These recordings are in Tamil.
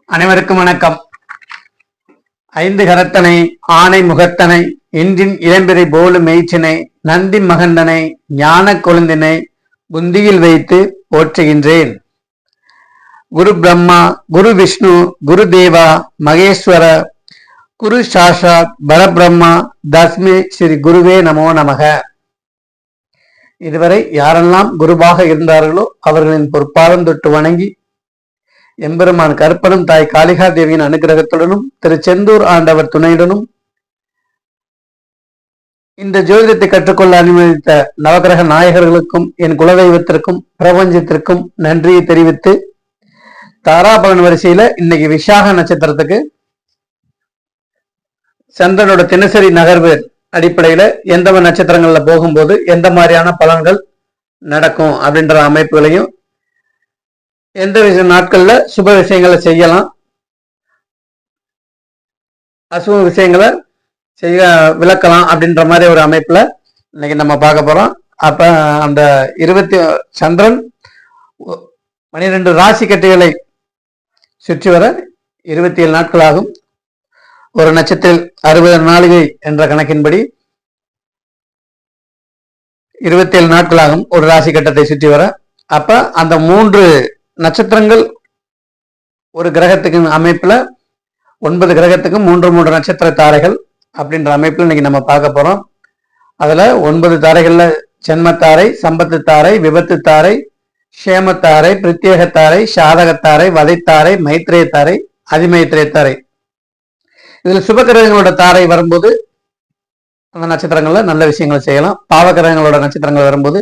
அனைவருக்கும் வணக்கம். ஐந்து கரத்தனை ஆனை முகத்தனை இன்றின் இளம்பிறை போலும் மெய்ச்சினை நந்தி மகந்தனை ஞான கொழுந்தினை புந்தியில் வைத்து போற்றுகின்றேன். குரு பிரம்மா, குரு விஷ்ணு, குரு தேவா மகேஸ்வர, குரு சாஷாத் பரபிரம்மா தஸ்மி ஸ்ரீ குருவே நமோ நமக. இதுவரை யாரெல்லாம் குருவாக இருந்தார்களோ அவர்களின் பொற்பாதம் தொட்டு வணங்கி எம்பெருமான் கற்பனும் தாய் காளிகா தேவியின் அனுகிரகத்துடனும் திருச்செந்தூர் ஆண்டவர் துணையுடனும் இந்த ஜோதிடத்தை கற்றுக்கொள்ள அனுமதித்த நவகிரக நாயகர்களுக்கும் என் குலதெய்வத்திற்கும் பிரபஞ்சத்திற்கும் நன்றியை தெரிவித்து தாராபலன் வரிசையில இன்னைக்கு விசாக நட்சத்திரத்துக்கு சந்திரனோட தினசரி நகர்வு அடிப்படையில எந்த நட்சத்திரங்கள்ல போகும்போது எந்த மாதிரியான பலன்கள் நடக்கும் அப்படின்ற அமைப்புகளையும் எந்த நாட்கள்ல சுப விஷயங்களை செய்யலாம், அசுப விஷயங்களை செய்ய விளக்கலாம் அப்படின்ற மாதிரி ஒரு அமைப்புல இன்னைக்கு நம்ம பார்க்க போறோம். அப்ப அந்த சந்திரன் 12 ராசி கட்டைகளை சுற்றி வர 27 நாட்கள் ஆகும். ஒரு நட்சத்திரம் 60 நாளிகை என்ற கணக்கின்படி 27 நாட்கள் ஆகும் ஒரு ராசி கட்டத்தை சுற்றி வர. அப்ப அந்த 3 நட்சத்திரங்கள் ஒரு கிரகத்துக்கு அமைப்புல 9 கிரகத்துக்கும் 3 நட்சத்திர தாரைகள் அப்படின்ற அமைப்புல இன்னைக்கு நம்ம பார்க்க போறோம். அதுல 9 தாரைகள்ல ஜென்மத்தாரை, சம்பத்து தாரை, விபத்து தாரை, சேமத்தாரை, பிரத்யேகத்தாரை, சாதகத்தாரை, வதைத்தாரை, மைத்ரேயத்தாரை, அதிமைத்ரேயத்தாரை. இதுல சுப கிரகங்களோட தாரை வரும்போது அந்த நட்சத்திரங்கள்ல நல்ல விஷயங்களை செய்யலாம். பாவ கிரகங்களோட நட்சத்திரங்கள் வரும்போது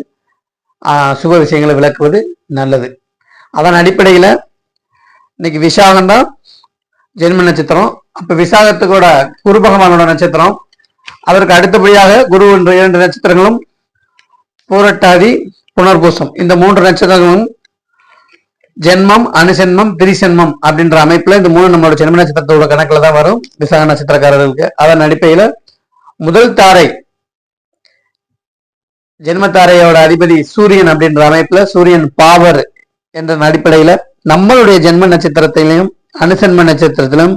சுப விஷயங்களை விளக்குவது நல்லது. அதன் அடிப்படையில இன்னைக்கு விசாகம் தான் ஜென்ம நட்சத்திரம். அப்ப விசாகத்துக்கூட குரு பகவானோட நட்சத்திரம். அதற்கு அடுத்தபடியாக குரு என்ற 2 நட்சத்திரங்களும் பூரட்டாதி, புனர்பூசம் இந்த 3 நட்சத்திரங்களும் ஜென்மம், அனுசென்மம், திரிசென்மம் அப்படின்ற அமைப்புல இந்த 3 நம்மளோட ஜென்ம நட்சத்திரத்தோட கணக்குல தான் வரும் விசாக நட்சத்திரக்காரர்களுக்கு. அதன் அடிப்படையில முதல் தாரை ஜென்மத்தாரையோட அதிபதி சூரியன் அப்படின்ற அமைப்புல சூரியன் பாவர் என்ற அடிப்படையில நம்மளுடைய ஜென்ம நட்சத்திரத்திலையும் அனுசன்ம நட்சத்திரத்திலும்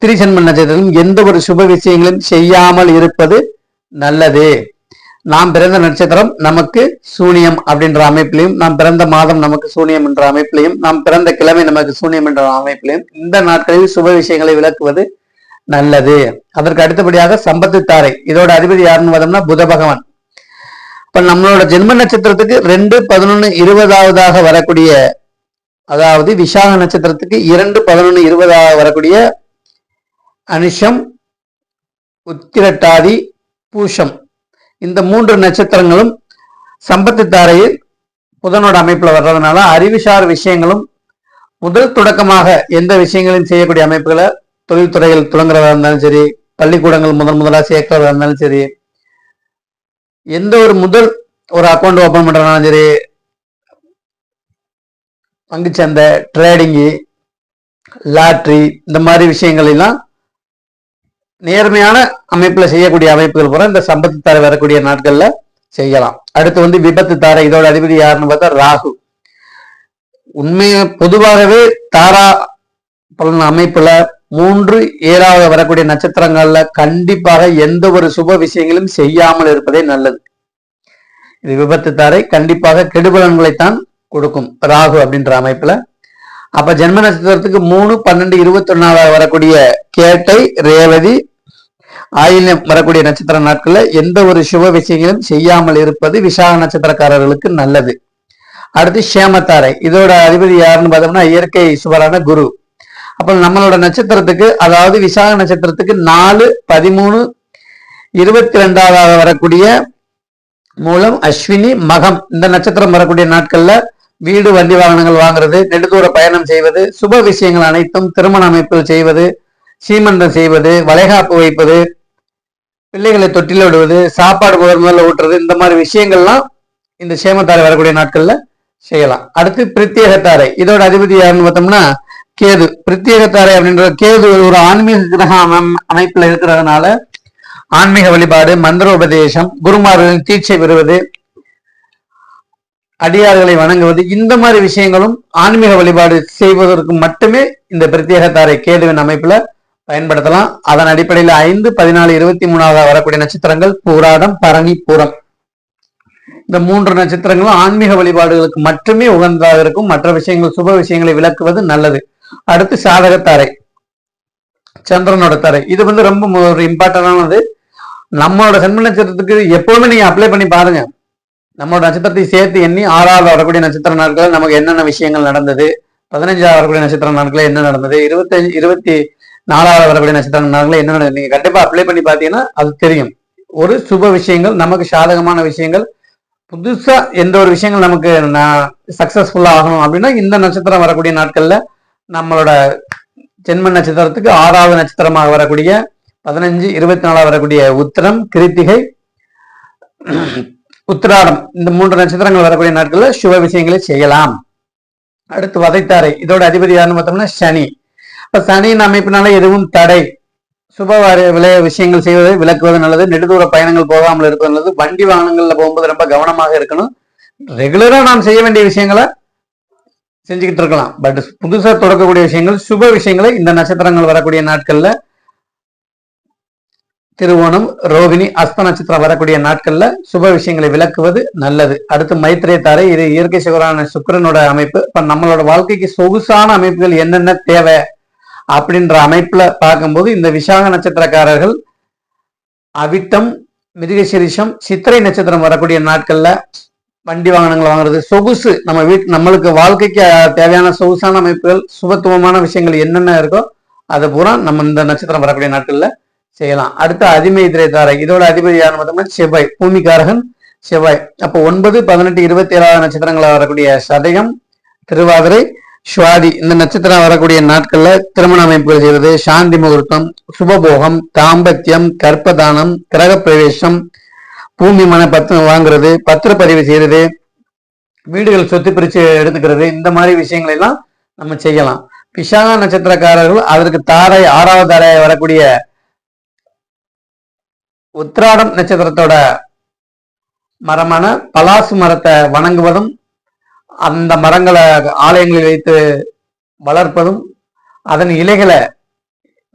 திரிசன்ம நட்சத்திரத்திலும் எந்த ஒரு சுப விஷயங்களும் செய்யாமல் இருப்பது நல்லது. நாம் பிறந்த நட்சத்திரம் நமக்கு சூனியம் அப்படின்ற அமைப்பிலையும், நாம் பிறந்த மாதம் நமக்கு சூனியம் என்ற அமைப்பிலையும், நாம் பிறந்த கிழமை நமக்கு சூனியம் என்ற அமைப்பிலையும் இந்த நாட்களில் சுப விஷயங்களை விளக்குவது நல்லது. அதற்கு அடுத்தபடியாக சம்பத்து தாரை, இதோட அதிபதி யாருன்னு பார்த்தோம்னா புத பகவான். இப்ப நம்மளோட ஜென்ம நட்சத்திரத்துக்கு 2, 11, 20ஆவதாக வரக்கூடிய, அதாவது விசாக நட்சத்திரத்துக்கு 2, 11, 20ஆக வரக்கூடிய அனுஷம், உத்திரட்டாதி, பூஷம் இந்த 3 நட்சத்திரங்களும் சம்பத்து தாரையில் புதனோட அமைப்புல வர்றதுனால அறிவுசார் விஷயங்களும் முதல் தொடக்கமாக எந்த விஷயங்களையும் செய்யக்கூடிய அமைப்புகளை தொழில்துறையில் தொடங்குறதா இருந்தாலும் சரி, பள்ளிக்கூடங்கள் முதலாக சேர்க்கிறதா இருந்தாலும் சரி, எந்த ஒரு அக்கௌண்ட் ஓபன் பண்றதுனாலும் சரி, பங்குச்சந்தை, ட்ரேடிங்கு, லாட்ரி இந்த மாதிரி விஷயங்கள் எல்லாம் நேர்மையான அமைப்புல செய்யக்கூடிய அமைப்புகள் பூரா இந்த சம்பத்து தாரை வரக்கூடிய நாட்கள்ல செய்யலாம். அடுத்து விபத்து தாரை, இதோட அதிபதி யாருன்னு பார்த்தா ராகு. பொதுவாகவே தாரா பலன் அமைப்புல 3, 7ஆக வரக்கூடிய நட்சத்திரங்கள்ல கண்டிப்பாக எந்த ஒரு சுப விஷயங்களும் செய்யாமல் இருப்பதே நல்லது. இது விபத்து தாரை கண்டிப்பாக கெடுபலன்களைத்தான் கொடுக்கும் ராகு அப்படின்ற அமைப்புல. அப்ப ஜென்ம நட்சத்திரத்துக்கு 3, 12, 21ஆக வரக்கூடிய கேட்டை, ரேவதி, ஆயில்யம் வரக்கூடிய நட்சத்திர நாட்கள்ல எந்த ஒரு சுப விஷயங்களும் செய்யாமல் இருப்பது விசாக நட்சத்திரக்காரர்களுக்கு நல்லது. அடுத்து சேமத்தாரை, இதோட அதிபதி யாருன்னு பார்த்தோம்னா இயற்கை சுவரான குரு. அப்ப நம்மளோட நட்சத்திரத்துக்கு, அதாவது விசாக நட்சத்திரத்துக்கு 4, 13, 22ஆக வரக்கூடிய மூலம், அஸ்வினி, மகம் இந்த நட்சத்திரம் வரக்கூடிய நாட்கள்ல வீடு, வண்டி வாகனங்கள் வாங்குறது, நெடுதூர பயணம் செய்வது, சுப விஷயங்கள் அனைத்தும் திருமண அமைப்புகள் செய்வது, சீமந்தம் செய்வது, வளைகாப்பு வைப்பது, பிள்ளைகளை தொட்டில விடுவது, சாப்பாடு முதல்ல ஊட்டுறது, இந்த மாதிரி விஷயங்கள்லாம் இந்த சேமத்தாரை வரக்கூடிய நாட்கள்ல செய்யலாம். அடுத்து பிரத்யேகத்தாரை, இதோட அதிபதி யாருன்னு பார்த்தோம்னா கேது. பிரத்யேகத்தாரை அப்படின்ற கேது ஒரு ஆன்மீக கிரக அமைப்புல இருக்கிறதுனால ஆன்மீக வழிபாடு, மந்திரோபதேசம், குருமார்களின் தீட்சை பெறுவது, அடியார்களை வணங்குவது, இந்த மாதிரி விஷயங்களும் ஆன்மீக வழிபாடு செய்வதற்கு மட்டுமே இந்த பிரத்யேக தாரை கேதுவின் அமைப்புல பயன்படுத்தலாம். அதன் அடிப்படையில் 5, 14, 23 வரக்கூடிய நட்சத்திரங்கள் பூராடம், பரணி, பூரம், இந்த 3 நட்சத்திரங்களும் ஆன்மீக வழிபாடுகளுக்கு மட்டுமே உகந்ததாக இருக்கும். மற்ற விஷயங்கள், சுப விஷயங்களை விளக்குவது நல்லது. அடுத்து சாதகத்தாரை, சந்திரனோட தாரை. இது ரொம்ப ஒரு இம்பார்ட்டன்டானது. நம்மளோட ஜென்ம நட்சத்திரத்துக்கு எப்பவுமே நீங்க அப்ளை பண்ணி பாருங்க. நம்மளோட நட்சத்திரத்தை சேர்த்து எண்ணி 6வது வரக்கூடிய நட்சத்திர நாட்கள் நமக்கு என்னென்ன விஷயங்கள் நடந்தது, 15வது வரக்கூடிய நட்சத்திர நாட்கள் என்ன நடந்தது, 25, 24வது வரக்கூடிய நட்சத்திர நாட்கள் என்ன நடந்தது, நீங்க கண்டிப்பா அப்ளை பண்ணி பார்த்தீங்கன்னா அது தெரியும். ஒரு சுப விஷயங்கள், நமக்கு சாதகமான விஷயங்கள், புதுசா எந்த ஒரு விஷயங்கள் நமக்கு சக்சஸ்ஃபுல்லா ஆகணும் அப்படின்னா இந்த நட்சத்திரம் வரக்கூடிய நாட்கள்ல நம்மளோட ஜென்ம நட்சத்திரத்துக்கு 6வது நட்சத்திரமாக வரக்கூடிய 15, 24 வரக்கூடிய உத்திரம், கிருத்திகை, உத்திராடம், இந்த 3 நட்சத்திரங்கள் வரக்கூடிய நாட்கள்ல சுப விஷயங்களை செய்யலாம். அடுத்து வதைத்தாரை. இதோட அதிபதி யாருன்னு பார்த்தோம்னா சனி. இப்ப சனியின் அமைப்பினால எதுவும் தடை, சுப விளைய விஷயங்கள் செய்வதை விளக்குவது நல்லது. நெடுதூர பயணங்கள் போகாமல் இருப்பது நல்லது. வண்டி வாகனங்கள்ல போகும்போது ரொம்ப கவனமாக இருக்கணும். ரெகுலரா நாம் செய்ய வேண்டிய விஷயங்களை செஞ்சுக்கிட்டு இருக்கலாம். பட் புதுசா தொடக்கக்கூடிய விஷயங்கள், சுப விஷயங்களை இந்த நட்சத்திரங்கள் வரக்கூடிய நாட்கள்ல, திருவோணம், ரோகிணி, அஸ்த நட்சத்திரம் வரக்கூடிய நாட்கள்ல சுப விஷயங்களை விளக்குவது நல்லது. அடுத்து மைத்திரே தாரை. இது இயற்கை சுகரான சுக்கிரனோட அமைப்பு. இப்ப நம்மளோட வாழ்க்கைக்கு சொகுசான அமைப்புகள் என்னென்ன தேவை அப்படின்ற அமைப்புல பார்க்கும்போது இந்த விசாக நட்சத்திரக்காரர்கள் அவிட்டம், மிருகசீரிஷம், சித்திரை நட்சத்திரம் வரக்கூடிய நாட்கள்ல வண்டி வாகனங்கள் வாங்குறது, சொகுசு, நம்மளுக்கு வாழ்க்கைக்கு தேவையான சொகுசான அமைப்புகள், சுபத்துவமான விஷயங்கள் என்னென்ன இருக்கோ அதை பூரா நம்ம இந்த நட்சத்திரம் வரக்கூடிய நாட்கள்ல செய்யலாம். அடுத்து அதிமைத்திரை தாரை. இதோட அதிபதி யாருன்னு பார்த்தோம்னா செவ்வாய், பூமிக்காரகன் செவ்வாய். அப்போ 9, 18, 27 நட்சத்திரங்களா வரக்கூடிய சதயம், திருவாதிரை, சுவாதி, இந்த நட்சத்திரம் வரக்கூடிய நாட்கள்ல திருமண அமைப்புகள் செய்வது, சாந்தி முகூர்த்தம், சுபபோகம், தாம்பத்தியம், கர்ப்பதானம், கிரக பிரவேசம், பூமி மன பத்திரம் வாங்குறது, பத்திரப்பதிவு செய்யறது, வீடுகள் சொத்து பிரிச்சு எடுத்துக்கிறது, இந்த மாதிரி விஷயங்களை எல்லாம் நம்ம செய்யலாம். விசாக நட்சத்திரக்காரர்கள் அதற்கு தாரை, 6வது தாரை வரக்கூடிய உத்திராடம் நட்சத்திரத்தோட மரமான பலாசு மரத்தை வணங்குவதும், அந்த மரங்களை ஆலயங்களில் வைத்து வளர்ப்பதும், அதன் இலைகளை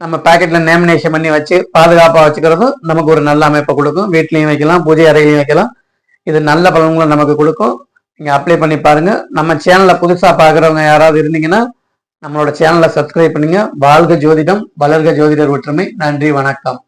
நம்ம பாக்கெட்ல நேமினேஷன் பண்ணி வச்சு பாதுகாப்பா வச்சுக்கிறதும் நமக்கு ஒரு நல்ல அமைப்பை கொடுக்கும். வீட்லயும் வைக்கலாம், பூஜை அறையிலையும் வைக்கலாம். இது நல்ல பலன்களை நமக்கு கொடுக்கும். நீங்க அப்ளை பண்ணி பாருங்க. நம்ம சேனலை புதுசா பாக்குறவங்க யாராவது இருந்தீங்கன்னா நம்மளோட சேனலை சப்ஸ்கிரைப் பண்ணுங்க. வாழ்க ஜோதிடம், வளர்க ஜோதிடர் ஒற்றுமை. நன்றி, வணக்கம்.